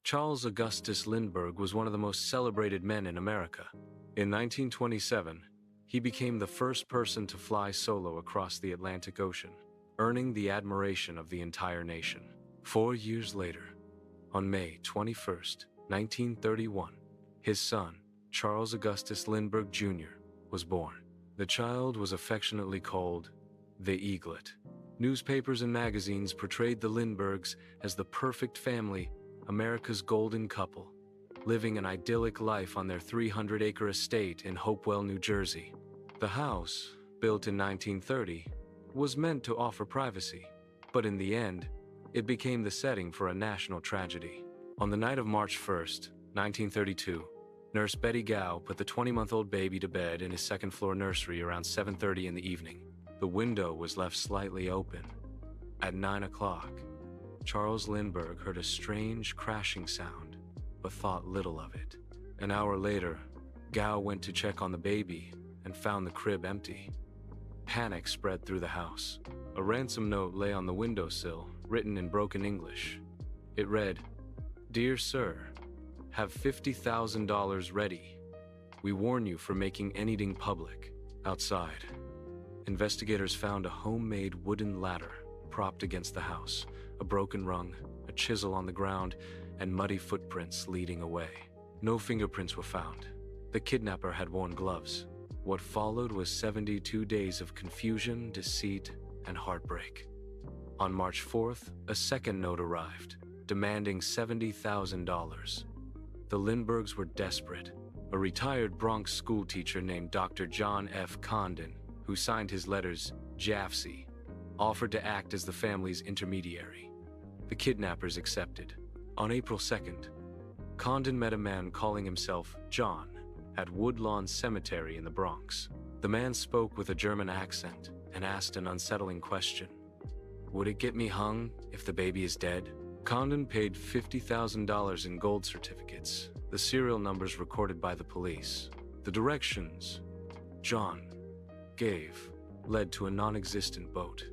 Charles Augustus Lindbergh was one of the most celebrated men in America. In 1927, he became the first person to fly solo across the Atlantic Ocean, earning the admiration of the entire nation. 4 years later, on May 21, 1931, his son, Charles Augustus Lindbergh Jr., was born. The child was affectionately called the Eaglet. Newspapers and magazines portrayed the Lindberghs as the perfect family, America's golden couple, living an idyllic life on their 300-acre estate in Hopewell, New Jersey. The house, built in 1930, was meant to offer privacy, but in the end, it became the setting for a national tragedy. On the night of March 1, 1932, Nurse Betty Gow put the 20-month-old baby to bed in his second-floor nursery around 7:30 in the evening. The window was left slightly open. At 9 o'clock, Charles Lindbergh heard a strange crashing sound, but thought little of it. An hour later, Gow went to check on the baby and found the crib empty. Panic spread through the house. A ransom note lay on the windowsill, written in broken English. It read, "Dear Sir, have $50,000 ready. We warn you for making anything public." Outside, investigators found a homemade wooden ladder propped against the house, a broken rung, a chisel on the ground, and muddy footprints leading away. No fingerprints were found. The kidnapper had worn gloves. What followed was 72 days of confusion, deceit, and heartbreak. On March 4th, a second note arrived, demanding $70,000. The Lindberghs were desperate. A retired Bronx schoolteacher named Dr. John F. Condon, who signed his letters Jafsy, offered to act as the family's intermediary. The kidnappers accepted. On April 2nd, Condon met a man calling himself John at Woodlawn Cemetery in the Bronx. The man spoke with a German accent and asked an unsettling question. "Would it get me hung if the baby is dead?" Condon paid $50,000 in gold certificates, the serial numbers recorded by the police. The directions John gave led to a non-existent boat.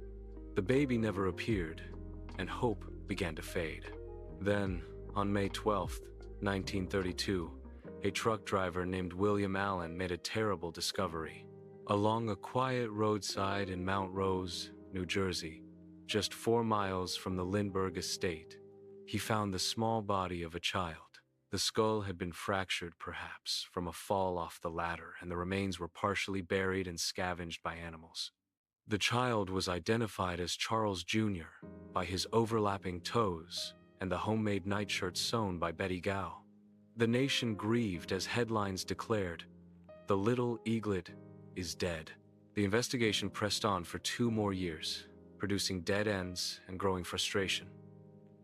The baby never appeared, and hope began to fade. Then, on May 12, 1932, a truck driver named William Allen made a terrible discovery. Along a quiet roadside in Mount Rose, New Jersey, just 4 miles from the Lindbergh estate, he found the small body of a child. The skull had been fractured, perhaps, from a fall off the ladder, and the remains were partially buried and scavenged by animals. The child was identified as Charles Jr. by his overlapping toes and the homemade nightshirt sewn by Betty Gow. The nation grieved as headlines declared, "The little eaglet is dead." The investigation pressed on for 2 more years, producing dead ends and growing frustration.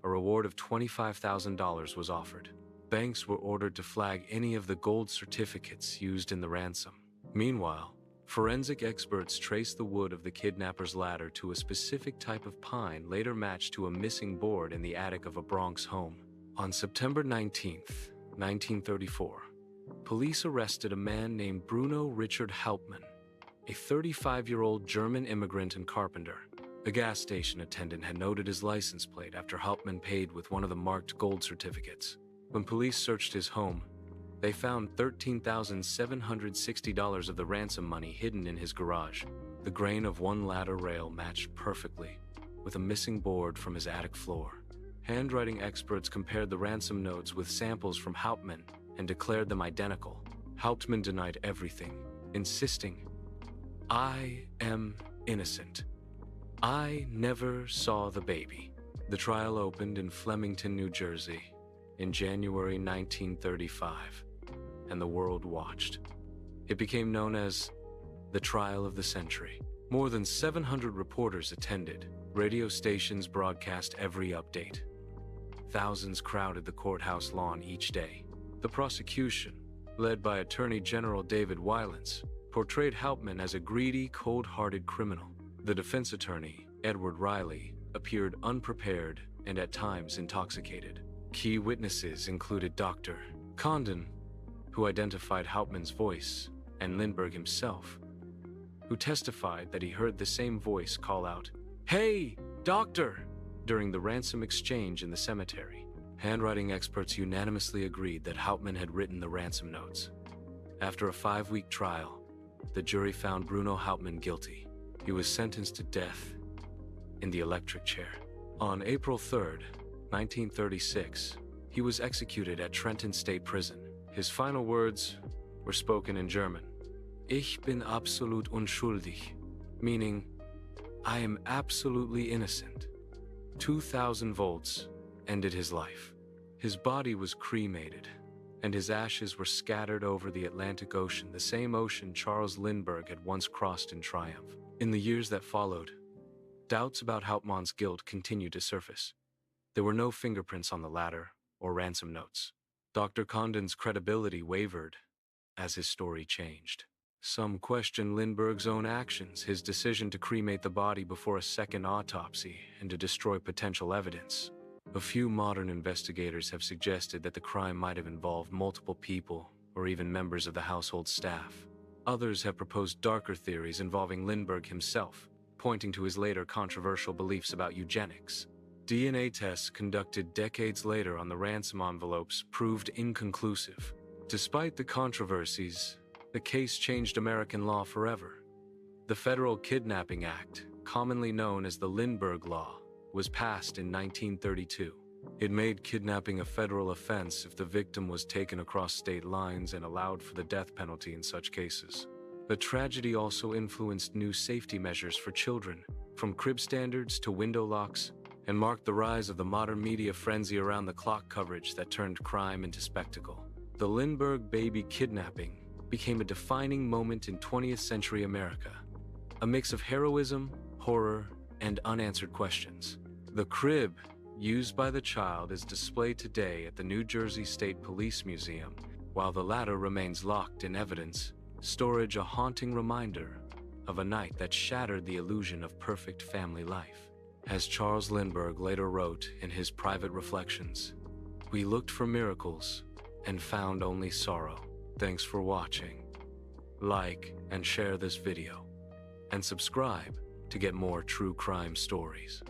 A reward of $25,000 was offered. Banks were ordered to flag any of the gold certificates used in the ransom. Meanwhile, forensic experts traced the wood of the kidnapper's ladder to a specific type of pine later matched to a missing board in the attic of a Bronx home. On September 19, 1934, police arrested a man named Bruno Richard Hauptmann, a 35-year-old German immigrant and carpenter. A gas station attendant had noted his license plate after Hauptmann paid with one of the marked gold certificates. When police searched his home, they found $13,760 of the ransom money hidden in his garage. The grain of one ladder rail matched perfectly with a missing board from his attic floor. Handwriting experts compared the ransom notes with samples from Hauptmann and declared them identical. Hauptmann denied everything, insisting, "I am innocent. I never saw the baby." The trial opened in Flemington, New Jersey, in January 1935, and the world watched. It became known as the Trial of the Century. More than 700 reporters attended. Radio stations broadcast every update. Thousands crowded the courthouse lawn each day. The prosecution, led by Attorney General David Wylance, portrayed Hauptmann as a greedy, cold-hearted criminal. The defense attorney, Edward Riley, appeared unprepared and at times intoxicated. Key witnesses included Dr. Condon, who identified Hauptmann's voice, and Lindbergh himself, who testified that he heard the same voice call out, "Hey, doctor!" during the ransom exchange in the cemetery. Handwriting experts unanimously agreed that Hauptmann had written the ransom notes. After a 5-week trial, the jury found Bruno Hauptmann guilty. He was sentenced to death in the electric chair. On April 3, 1936, he was executed at Trenton State Prison. His final words were spoken in German. Ich bin absolut unschuldig, meaning, I am absolutely innocent. 2,000 volts ended his life. His body was cremated, and his ashes were scattered over the Atlantic Ocean, the same ocean Charles Lindbergh had once crossed in triumph. In the years that followed, doubts about Hauptmann's guilt continued to surface. There were no fingerprints on the ladder or ransom notes. Dr. Condon's credibility wavered as his story changed. Some questioned Lindbergh's own actions, his decision to cremate the body before a second autopsy and to destroy potential evidence. A few modern investigators have suggested that the crime might have involved multiple people or even members of the household staff. Others have proposed darker theories involving Lindbergh himself, pointing to his later controversial beliefs about eugenics. DNA tests conducted decades later on the ransom envelopes proved inconclusive. Despite the controversies, the case changed American law forever. The Federal Kidnapping Act, commonly known as the Lindbergh Law, was passed in 1932. It made kidnapping a federal offense if the victim was taken across state lines and allowed for the death penalty in such cases. The tragedy also influenced new safety measures for children, from crib standards to window locks, and marked the rise of the modern media frenzy around the clock coverage that turned crime into spectacle. The Lindbergh baby kidnapping became a defining moment in 20th century America, a mix of heroism, horror, and unanswered questions. The crib used by the child is displayed today at the New Jersey State Police Museum, while the latter remains locked in evidence storage, a haunting reminder of a night that shattered the illusion of perfect family life. As Charles Lindbergh later wrote in his private reflections, "We looked for miracles and found only sorrow." Thanks for watching. Like and share this video, and subscribe to get more true crime stories.